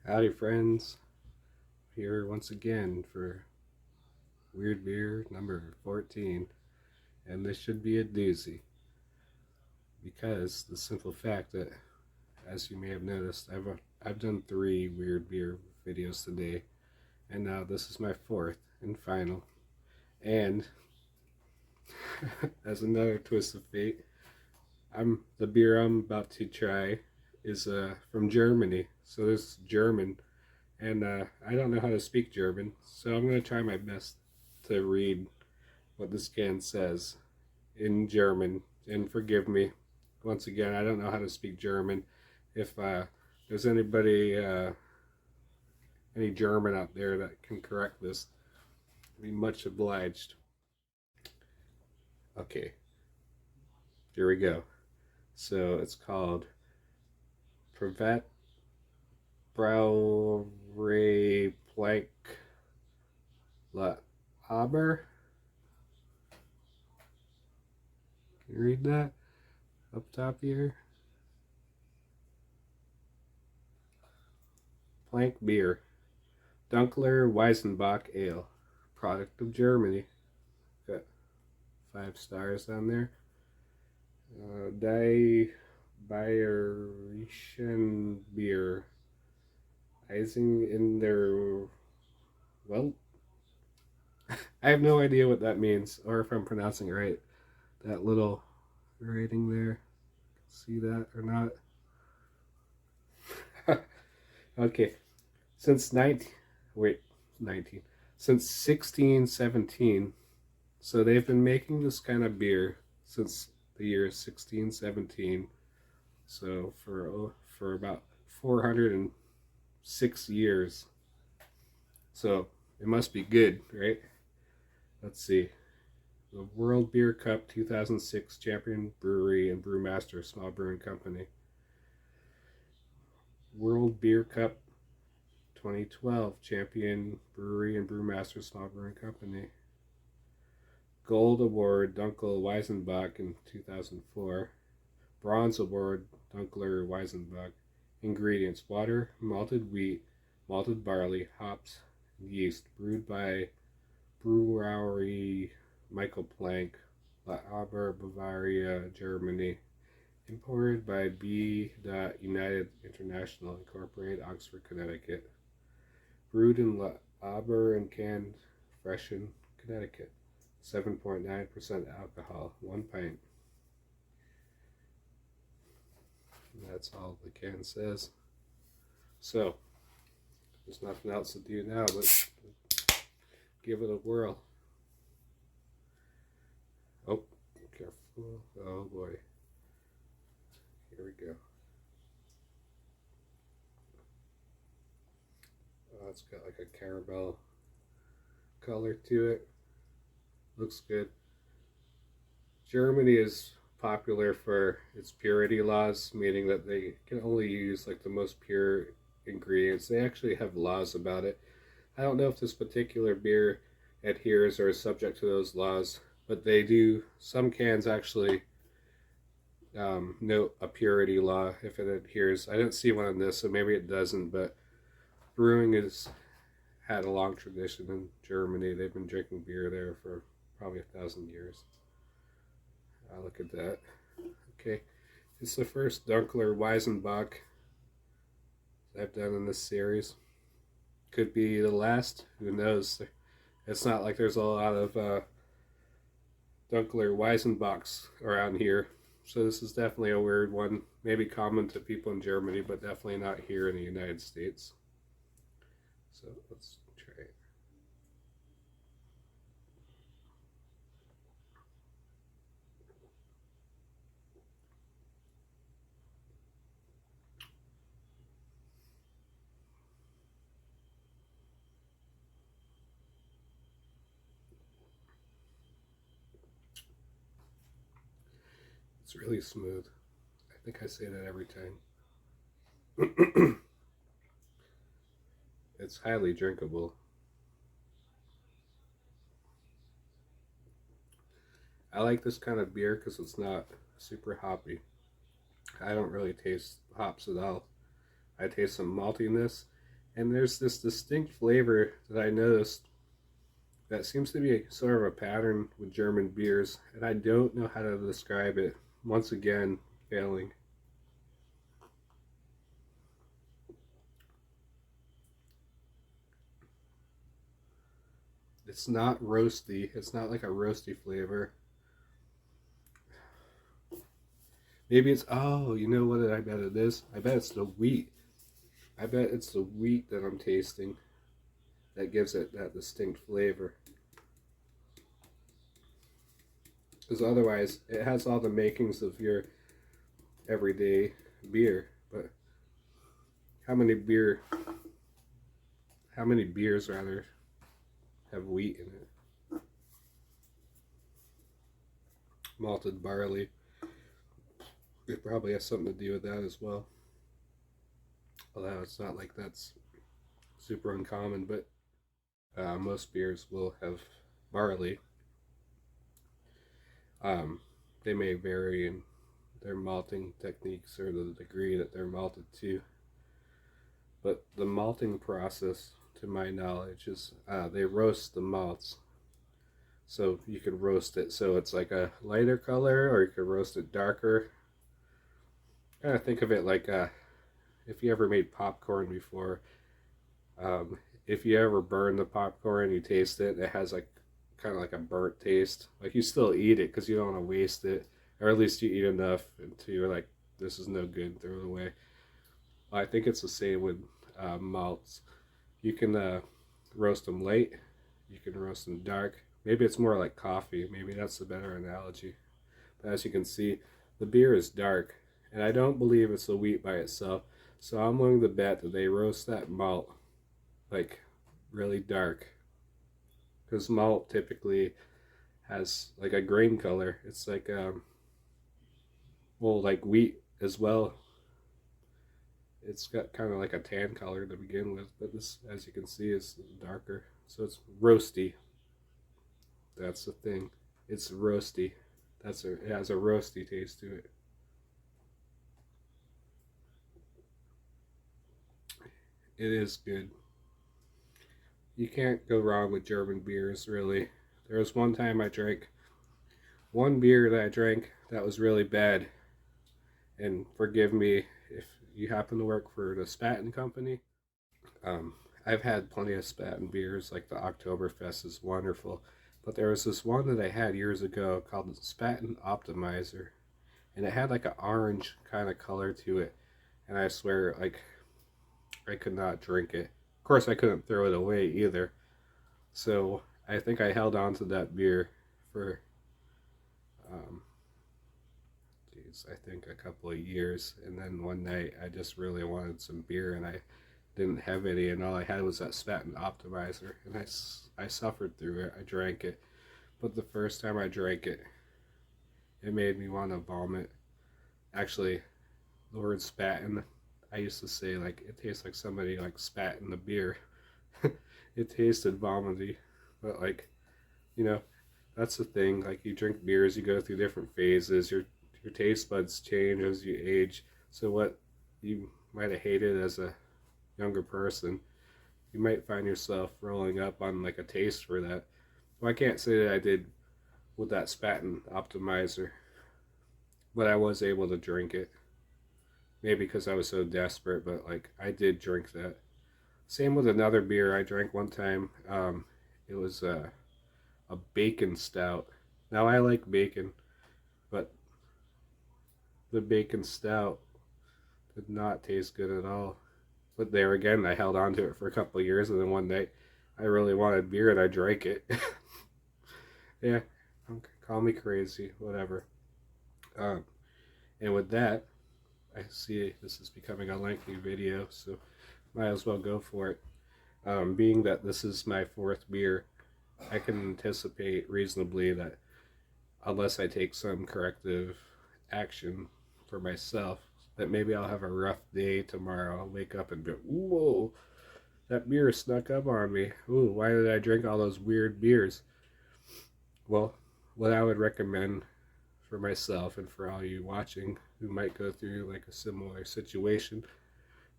Howdy, friends. Here once again for Weird Beer number 14. And this should be a doozy because the simple fact that, as you may have noticed, I've done 3 Weird Beer videos today, and now this is my 4th and final. And as another twist of fate, the beer I'm about to try is from Germany. So this is German, and I don't know how to speak German, so I'm going to try my best to read what this can says in German. And forgive me, once again, I don't know how to speak German. If there's any German out there that can correct this, I'd be much obliged. Okay, here we go. So it's called Privat Brauerei Plank La Aber. Can you read that up top here? Plank beer. Dunkler Weizenbach Ale. Product of Germany. Got 5 stars on there. Die Bayerischen Bier. Eising in their. Well, I have no idea what that means, or if I'm pronouncing it right. That little rating there. See that or not? Okay. Since 1617. So they've been making this kind of beer since the year 1617. So for about 406 years. So it must be good, right? Let's see. The World Beer Cup 2006 Champion Brewery and Brewmaster Small Brewing Company. World Beer Cup 2012 Champion Brewery and Brewmaster Small Brewing Company. Gold Award Dunkel Weizenbach in 2004. Bronze Award Dunkler Weizenbach. Ingredients: water, malted wheat, malted barley, hops, and yeast. Brewed by Brewery Michael Plank, La Aber, Bavaria, Germany. Imported by B. United International Incorporated, Oxford, Connecticut. Brewed in La Aber and canned fresh in Connecticut. 7.9% alcohol, 1 pint. And that's all the can says. So, there's nothing else to do now but give it a whirl. Oh, careful. Oh boy. Here we go. Oh, it's got like a caramel color to it. Looks good. Germany is popular for its purity laws, meaning that they can only use like the most pure ingredients. They actually have laws about it. I don't know if this particular beer adheres or is subject to those laws, but they do. Some cans actually note a purity law if it adheres. I didn't see one in this, so maybe it doesn't, but brewing has had a long tradition in Germany. They've been drinking beer there for probably 1,000 years. Look at that. Okay, it's the first Dunkler Weizenbach I've done in this series. Could be the last. Who knows? It's not like there's a lot of Dunkler Weizenbachs around here. So this is definitely a weird one. Maybe common to people in Germany, but definitely not here in the United States. So let's try it. It's really smooth. I think I say that every time. It's highly drinkable. I like this kind of beer because it's not super hoppy. I don't really taste hops at all. I taste some maltiness And there's this distinct flavor that I noticed that seems to be sort of a pattern with German beers, and I don't know how to describe it. Once again, failing. It's not roasty. It's not like a roasty flavor. Maybe it's, oh, you know what I bet it is? I bet it's the wheat. I bet it's the wheat that I'm tasting that gives it that distinct flavor. Because otherwise, it has all the makings of your everyday beer. But how many beers rather have wheat in it? Malted barley. It probably has something to do with that as well. Although it's not like that's super uncommon, but most beers will have barley. They may vary in their malting techniques or the degree that they're malted to. But the malting process, to my knowledge, is they roast the malts. So you could roast it so it's like a lighter color, or you could roast it darker. Kind of think of it like if you ever made popcorn before. If you ever burn the popcorn, you taste it, it has like kind of like a burnt taste. Like you still eat it because you don't want to waste it, or at least you eat enough until you're like, this is no good, throw it away. I think it's the same with malts. You can roast them light, you can roast them dark. Maybe it's more like coffee. Maybe that's the better analogy. But as you can see, the beer is dark, and I don't believe it's the wheat by itself. So I'm willing to bet that they roast that malt like really dark, because malt typically has like a grain color. It's like well, like wheat as well. It's got kind of like a tan color to begin with, but this, as you can see, is darker. So it's roasty. That's the thing. It's roasty. It has a roasty taste to it. It is good. You can't go wrong with German beers, really. There was one time I drank one beer that I drank that was really bad, and forgive me if you happen to work for the Spaten Company. Um, I've had plenty of Spaten beers, like the Oktoberfest is wonderful, but there was this one that I had years ago called the Spaten Optimizer, and it had like an orange kind of color to it, and I swear, like, I could not drink it. Of course, I couldn't throw it away either, so I think I held on to that beer for, um, I think a couple of years, and then one night I just really wanted some beer, and I didn't have any, and all I had was that Spaten Optimizer, and I suffered through it. I drank it, but the first time I drank it, it made me want to vomit. Actually, the word Spaten, I used to say like it tastes like somebody like spat in the beer. It tasted vomity, but like, you know, that's the thing. Like you drink beers, you go through different phases. Your taste buds change as you age. So what you might have hated as a younger person, you might find yourself rolling up on like a taste for that. Well, I can't say that I did with that Spaten Optimizer, but I was able to drink it. Maybe because I was so desperate, but like I did drink that. Same with another beer I drank one time. It was a bacon stout. Now I like bacon, but the bacon stout did not taste good at all. But there again, I held on to it for a couple of years, and then one night I really wanted beer and I drank it. Yeah, call me crazy, whatever. Um, and with that, I see this is becoming a lengthy video, so might as well go for it. Being that this is my fourth beer, I can anticipate reasonably that unless I take some corrective action for myself, that maybe I'll have a rough day tomorrow. I'll wake up and go, whoa, that beer snuck up on me. Ooh, why did I drink all those weird beers? Well, what I would recommend for myself and for all you watching who might go through like a similar situation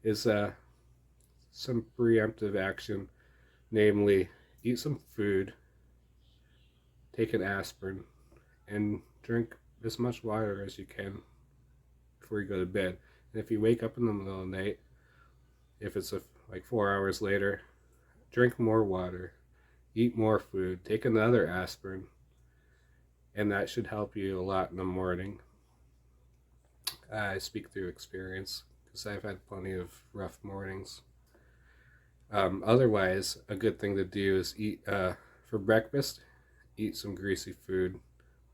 is some preemptive action, namely eat some food, take an aspirin, and drink as much water as you can before you go to bed. And if you wake up in the middle of the night, if it's like 4 hours later, drink more water, eat more food, take another aspirin, and that should help you a lot in the morning. I speak through experience because I've had plenty of rough mornings. Otherwise, a good thing to do is eat for breakfast. Eat some greasy food,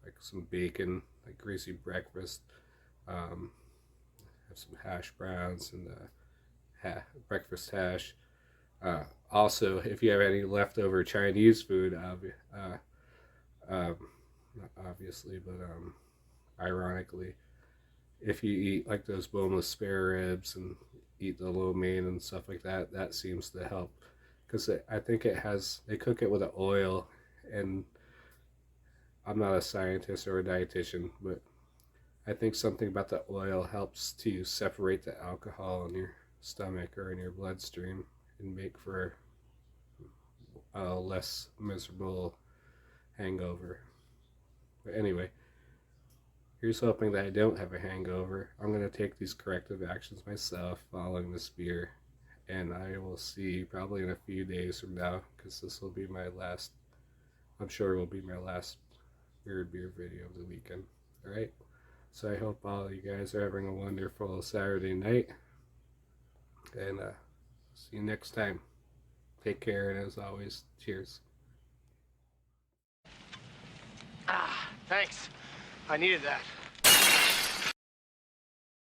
like some bacon, like greasy breakfast. Have some hash browns and breakfast hash. Also, if you have any leftover Chinese food, not obviously, but ironically, if you eat like those boneless spare ribs and eat the lo mein and stuff like that, that seems to help. Because I think they cook it with an oil, and I'm not a scientist or a dietitian, but I think something about the oil helps to separate the alcohol in your stomach or in your bloodstream and make for a less miserable hangover. But anyway, here's hoping that I don't have a hangover. I'm going to take these corrective actions myself following this beer, and I will see you probably in a few days from now, because this will be my last, I'm sure it will be my last weird beer video of the weekend. Alright? So I hope all of you guys are having a wonderful Saturday night, and see you next time. Take care, and as always, cheers. Thanks. I needed that.